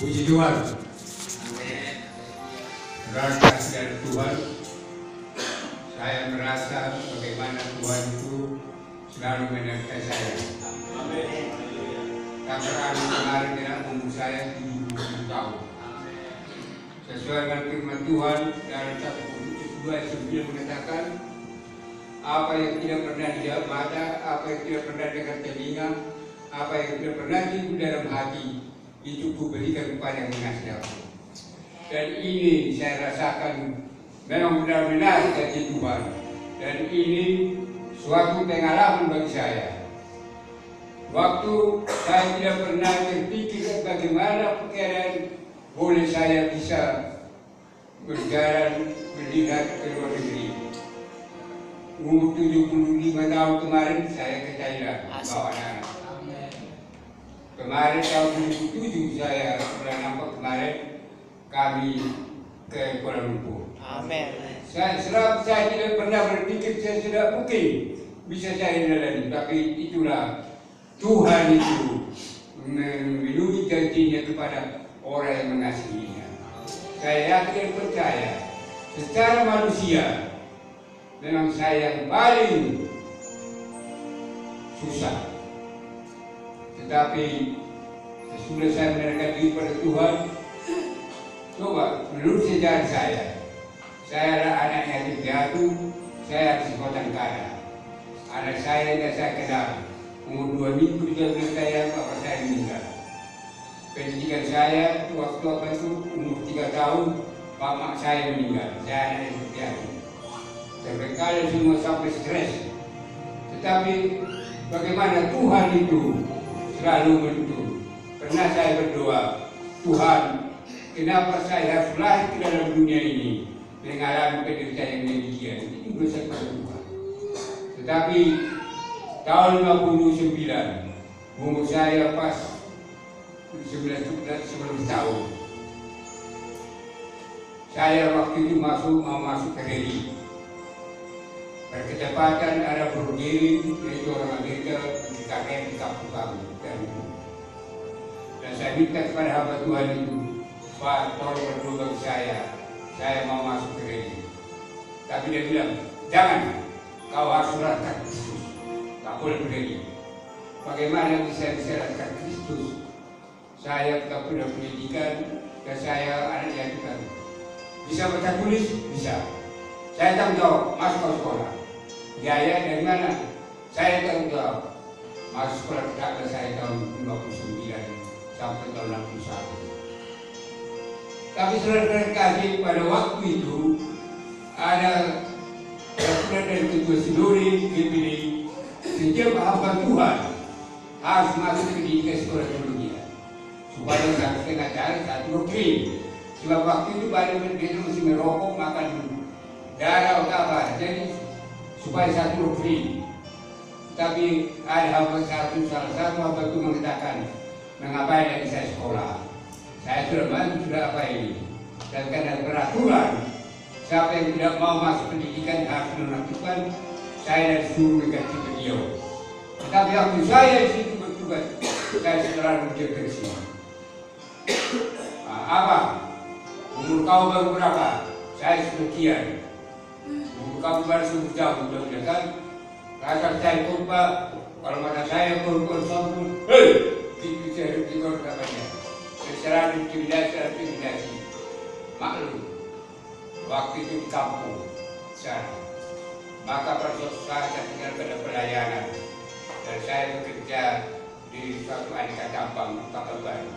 Puji Tuhan. Saudara kasih dari Tuhan, saya merasa bagaimana Tuhan itu selalu menyertai saya. Tamparan kemarin dengan umur saya 70 tahun. Sesuai dengan firman Tuhan dalam 1 Korintus 2:9 mengatakan, apa yang tidak pernah dilihat mata, apa yang tidak pernah dengar telinga, apa yang tidak pernah timbul dalam hati, itu kuberikan kepada yang mengasihi aku. Dan ini saya rasakan memang benar-benar dari Tuhan. Dan ini suatu pengalaman bagi saya. Waktu saya tidak pernah berpikir bagaimana keadaan boleh saya bisa berjalan melihat ke luar negeri. Umur 75 tahun kemarin saya ke Thailand bawa anak. Kemarin tahun 2007 saya bulan 4 kemarin kami ke Kuala Lumpur. Amin. Saya tidak pernah berpikir saya tidak mungkin bisa saya jalani, tapi itulah Tuhan itu memenuhi janjinya kepada orang yang mengasihinya. Saya yakin percaya secara manusia memang saya yang paling susah. Tetapi sesudah saya menyerahkan diri pada Tuhan, coba menurut sejarah saya adalah anak yatim piatu, saya harus sekolah kaya. Anak saya yang saya kenal, umur 2 minggu dia bilang saya, bapak saya meninggal. Pendidikan saya waktu apa itu umur 3 tahun, bapak saya meninggal. Saya anak yatim piatu. Seringkali semua sampai stres. Tetapi bagaimana Tuhan itu selalu menuntun. Pernah saya berdoa, Tuhan, kenapa saya harus lahir ke dalam dunia ini mengalami penderitaan yang demikian? Itu dosa kepada Tuhan. Tetapi tahun 59, umur saya pas 19 tahun. Saya waktu itu mau masuk ke rally. Berketepatan ada berdiri yaitu orang Amerika di KKM di kampung kami. Dan saya minta kepada hamba Tuhan itu, Pak, tolong berdoa bagi saya mau masuk ke gereja. Tapi dia bilang, jangan, kau harus suratkan Kristus, tak boleh berdiri. Bagaimana bisa diserahkan Kristus? Saya tak punya pendidikan dan saya anak yatim. Bisa baca tulis? Bisa. Saya tanggung jawab, masuk ke sekolah. Biaya dari mana? Saya tanggung jawab. Masuk sekolah tidak saya tahun 59 sampai tahun 61. Tapi saudara kasih pada waktu itu ada peraturan dari Ketua Siduri dipilih setiap hamba Tuhan harus masuk pendidikan sekolah teologi supaya 1,5 tahun satu doktrin. Sebab waktu itu banyak berbeda masih merokok makan darah atau apa, jadi supaya satu doktrin. Tapi ada hamba salah satu hamba itu mengatakan, mengapa tidak bisa sekolah? Saya sudah bantu, sudah apa ini? Dan karena peraturan, siapa yang tidak mau masuk pendidikan harus menentukan, saya disuruh mengganti beliau. Tetapi waktu saya di situ bertugas, saya selalu berdepresi. Apa? Umur kau baru berapa? Saya sekian. Umur kamu baru 10 tahun, sudah kan? Rasa saya kurba, kalau mata saya kurba sombong, hei! Itu saya dikor katanya. Secara intimidasi. Maklum, waktu itu di kampung sana. Maka pada suatu saat saya tinggal pada pelayanan dan saya bekerja di suatu aneka tambang kapal baru.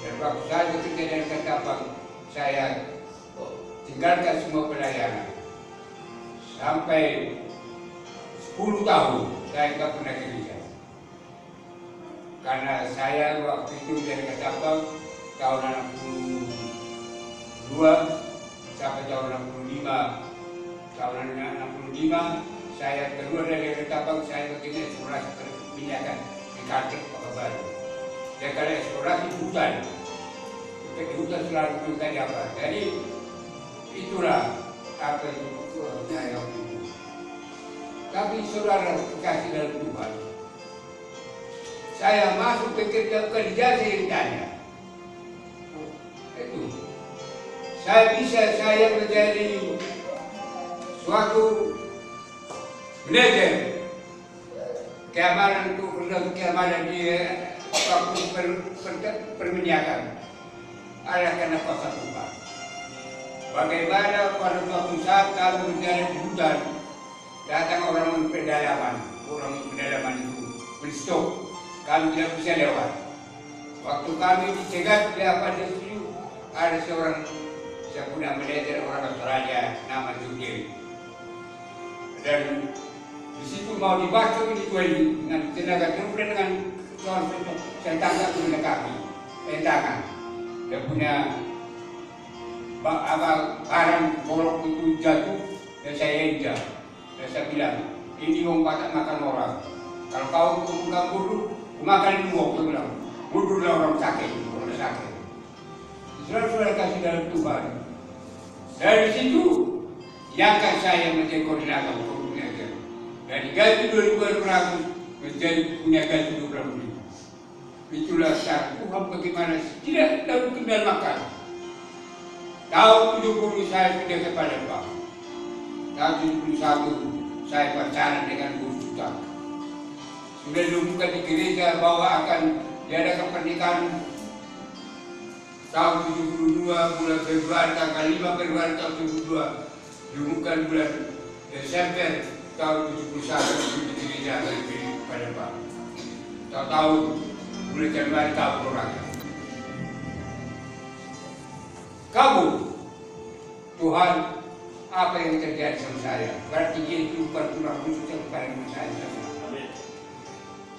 Dan waktu saya bekerja di aneka tambang, saya tinggalkan semua pelayanan. Sampai 10 tahun saya tidak pernah kerja. Karena saya waktu itu dari Ketapang tahun 62 sampai tahun 65. Tahun 65 saya keluar dari Ketapang, saya bekerja eksplorasi perminyakan di Kalteng Pekanbaru. Dan kalau eksplorasi hutan, di hutan selalu mencari apa. Jadi itulah apa itu saya waktu itu. Tapi saudara kasih dalam Tuhan, saya masuk kerja saya ditanya, saya menjadi suatu manajer keamanan untuk keamanan di waktu perminyakan ada karena kuasa Tuhan. Bagaimana pada suatu saat kalau berjalan di hutan datang orang pedalaman itu menstop, kami tidak bisa lewat. Waktu kami dicegat pada situ ada seorang saya punya manajer orang Australia nama Judil, dan di situ mau dibaca ini dengan tenaga kemudian dengan saya tangkap dengan kaki, tangan, dia punya barang bolok itu jatuh dan saya injak, dan saya bilang ini lompatan makan orang. Kalau kau bukan bodoh, makan dulu, aku bilang bodohlah orang sakit. Saudara kasih dalam Tuhan. Dari situ diangkat saya menjadi koordinator. Dari gaji 2.200 menjadi punya gaji 12.000. Itulah cara Tuhan bagaimana tidak dapat kendal makan. Tahun 70 saya sudah ke Palembang. Tahun 71 saya pacaran dengan Bu Suta. Sudah diumumkan di gereja bahwa akan diadakan pernikahan tahun 72 bulan Februari, tanggal 5 Februari tahun 72, diumumkan bulan Desember tahun 71 di gereja di Palembang. Tahu-tahu bulan Januari tahun orang. Kamu, Tuhan, apa yang terjadi sama saya? Berarti dia itu bukan tulang rusuk yang paling saya.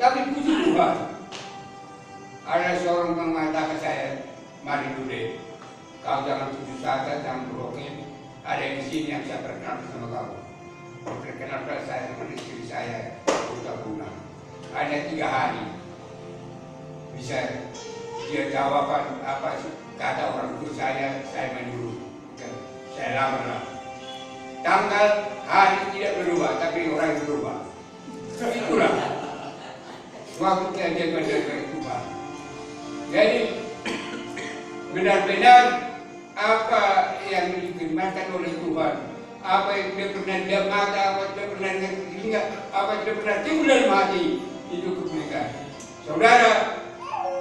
Tapi puji Tuhan, ada seorang mengatakan saya, mari dulu, kau jangan putus asa, jangan berokeh. Ada yang di sini yang saya perkenalkan sama kamu. Perkenalkan saya sama istri saya, bulan. Hanya 3 hari. Bisa dia jawaban apa kata orang tua saya menyuruh. Saya lamar. Tanggal hari tidak berubah, tapi orang berubah. Itulah. Waktu saya mendengar Tuhan. Jadi benar-benar apa yang difirmankan oleh Tuhan, apa yang tidak pernah dia mata, apa yang tidak pernah telinga, apa yang tidak pernah timbul dalam hati, itu kebenaran. Saudara,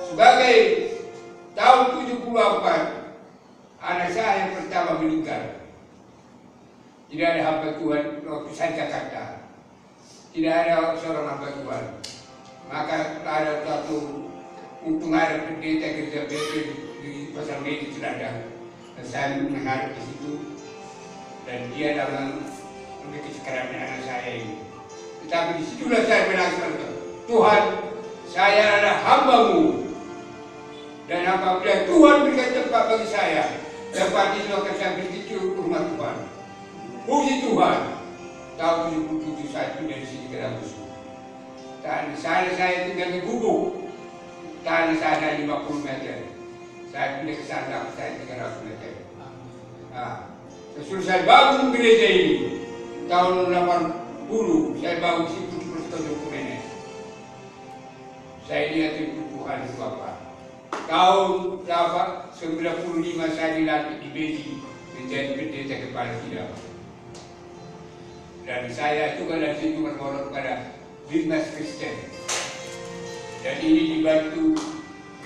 sebagai tahun 74, anak saya yang pertama meninggal. Tidak ada hamba Tuhan waktu saya Jakarta. Tidak ada seorang hamba Tuhan. Maka ada satu untung ada pendeta gereja BP di Pasar Medi Ciladang. Dan saya menghadap di situ. Dan dia dalam memiliki sekarang anak saya ini. Tetapi disitulah saya bilang, Tuhan, saya adalah hamba-Mu. Dan apabila Tuhan berikan tempat bagi saya, tempat itu akan saya beri ke rumah Tuhan. Puji Tuhan. Tahun 77 saya pindah di sini ke Damaskus. Dan saya tinggal di Gubuk. Tanah saya 50 meter. Saya pindah ke sana, saya 300 meter. Nah, sesudah saya bangun gereja ini, tahun 80, saya bangun situ terus ke Jokowi. Saya lihat itu Tuhan itu apa. Tahun 95 saya dilantik di Beji menjadi pendeta kepala sidang. Dan saya juga dari situ bermohon kepada Dinas Kristen. Dan ini dibantu,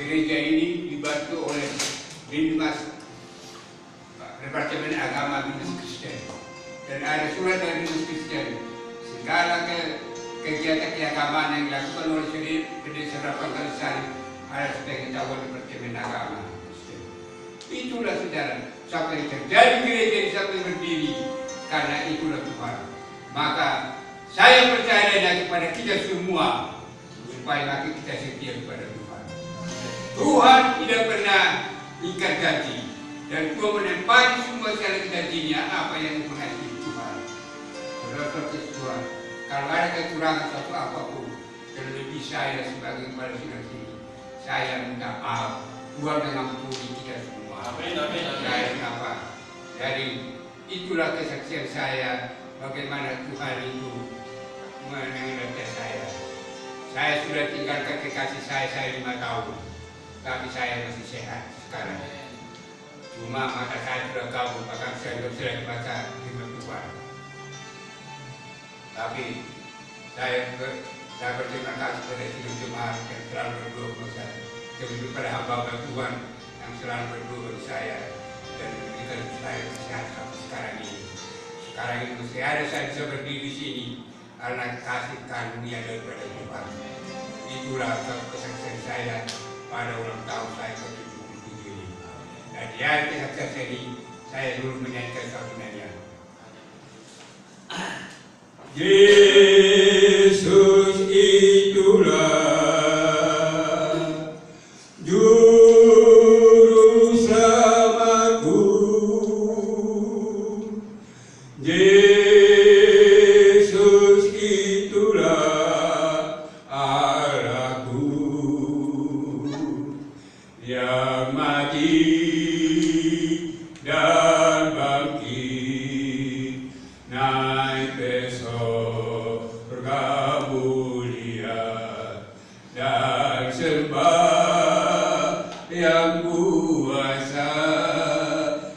gereja ini dibantu oleh Dinas Departemen Agama Dinas Kristen. Dan ada surat dari Dinas Kristen. Segala kegiatan keagamaan yang dilakukan oleh Pendeta Rafael Kalisari ada sebagai tahuan Departemen Agama Kristen. Itulah saudara, siapa yang terjadi gereja ini sampai berdiri, karena itulah Tuhan. Maka saya percaya kepada kita semua supaya nanti kita setia kepada Tuhan. Tuhan tidak pernah ingkar janji dan Tuhan menempati semua segala janjinya apa yang mengasihi Tuhan. Saudara Tuhan, kalau ada kekurangan satu apapun, terlebih saya sebagai kepala sidang sini, saya minta maaf. Tuhan mengampuni kita semua. Amin, amin, amin. Saya apa? Jadi itulah kesaksian saya bagaimana Tuhan itu mengenai saya. Saya sudah tinggalkan kekasih saya 5 tahun, tapi saya masih sehat sekarang. Cuma mata saya sudah kabur, bahkan saya tidak bisa baca firman Tuhan. Tapi saya berterima kasih pada seluruh jemaat yang selalu berdoa untuk saya, terlebih pada hamba-hamba Tuhan yang selalu berdoa untuk saya dan memberikan saya kesehatan sekarang ini. Sekarang ini masih ada saya bisa berdiri di sini karena kasih karunia daripada Tuhan. Itulah kesaksian saya pada ulang tahun saya ke-77 ini. Dan di hari kesaksian ini saya dulu menyanyikan sangunannya. Yesus itulah juru selamatku, Yesus itulah Allahku yang mati dan bangkit naik ke surga mulia dan sembah yang kuasa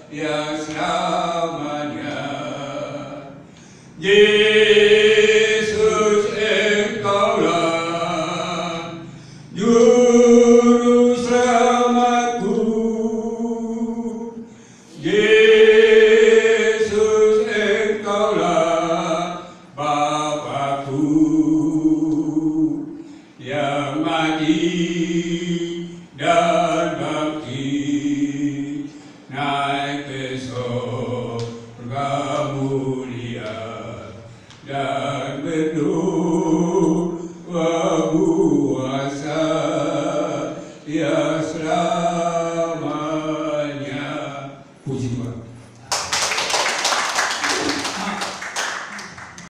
yang selamanya. Yesus engkaulah juru selamatku, Yesus engkaulah Bapakku yang mati dan bangkit naik ke surga mulia dan berdua kuasa ya selamanya. Puji Tuhan.